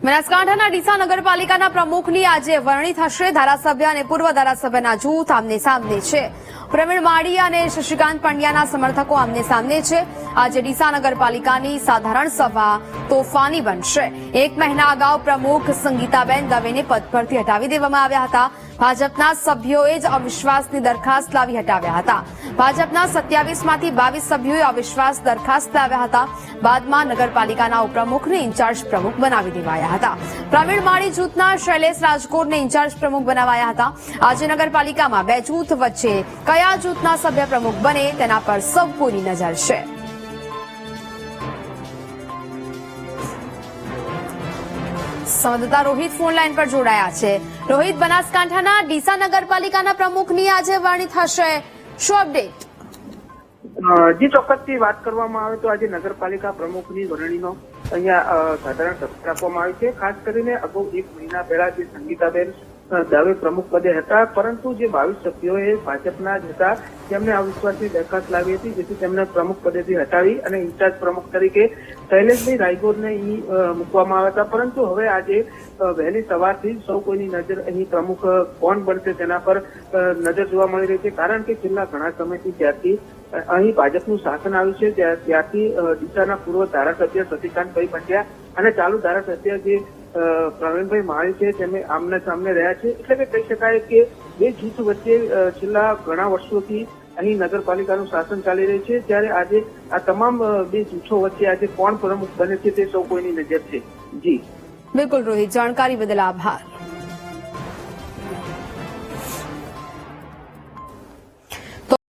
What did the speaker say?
બનાસકાંઠાના ડીસા નગરપાલિકાના પ્રમુખની આજે વરણી થશે। ધારાસભ્ય અને પૂર્વ ધારાસભ્યના જૂથ આમને સામને છે। પ્રવીણ માળીયા અને શશિકાંત પંડ્યાના સમર્થકો આમને સામને છે। આજે ડીસા નગરપાલિકાની સાધારણ સભા તોફાની બનશે। 1 મહિના અગાઉ પ્રમુખ સંગીતાબેન દવેને પદ પરથી હટાવી દેવામાં આવ્યા હતા। ભાજપના સભ્યોએ જ અવિશ્વાસની દરખાસ્ત લાવી હટાવ્યા હતા। ભાજપના 27માંથી 22 સભ્યોએ અવિશ્વાસ દરખાસ્ત લાવ્યા હતા। બાદમાં નગરપાલિકાના ઉપપ્રમુખને ઇન્ચાર્જ પ્રમુખ બનાવી દેવાયા હતા। પ્રવીણ માળી જૂથના શૈલેષ રાજકોટને ઇન્ચાર્જ પ્રમુખ બનાવાયા હતા। આજે નગરપાલિકામાં બે જૂથ વચ્ચે કયા જૂથના સભ્ય પ્રમુખ બને તેના પર સૌ કોઈની નજર છે। સંવાદદાતા રોહિત ફોન લાઈન પર જોડાયા છે। રોહિત, બનાસકાંઠાના ડીસા નગરપાલિકાના પ્રમુખની આજે વરણી થશે, શું અપડેટ? જી, ચોક્કસથી વાત કરવામાં આવે તો આજે નગરપાલિકા પ્રમુખની વરણીનો અહીંયા સાધારણ સભા રાખવામાં આવી છે। ખાસ કરીને અગાઉ 1 મહિના પહેલા જે સંગીતાબેન દવે પ્રમુખ પદે હતા, પરંતુ જે 22 સભ્યોએ ભાજપના જ હતા તેમને અવિશ્વાસની દરખાસ્ત લાવી હતી, જેથી તેમને પ્રમુખ પદેથી હટાવી અને ઇન્ચાર્જ પ્રમુખ તરીકે શૈલેષભાઈ રાયગોરને અહીં મૂકવામાં આવ્યા હતા। પરંતુ હવે આજે વહેલી સવારથી સૌ કોઈની નજર અહીં પ્રમુખ કોણ બનશે તેના પર નજર જોવા મળી રહી છે। કારણ કે છેલ્લા ઘણા સમયથી જ્યારથી અહીં ભાજપનું શાસન આવ્યું છે ત્યારથી ડીસાના પૂર્વ ધારાસભ્ય શશિકાંતભાઈ પંડ્યા અને ચાલુ ધારાસભ્ય જે પ્રવીણભાઈ માળી છે તેમને આમને સામને રહ્યા છે। એટલે કે કહી શકાય કે બે જૂથ વચ્ચે છેલ્લા ઘણા વર્ષોથી અહીં નગરપાલિકાનું શાસન ચાલી રહ્યું છે, ત્યારે આજે આ તમામ બે જૂથો વચ્ચે આજે કોણ પ્રમુખ બને છે તે સૌ કોઈની નજર છે। જી બિલકુલ રોહિત, જાણકારી બદલ આભાર।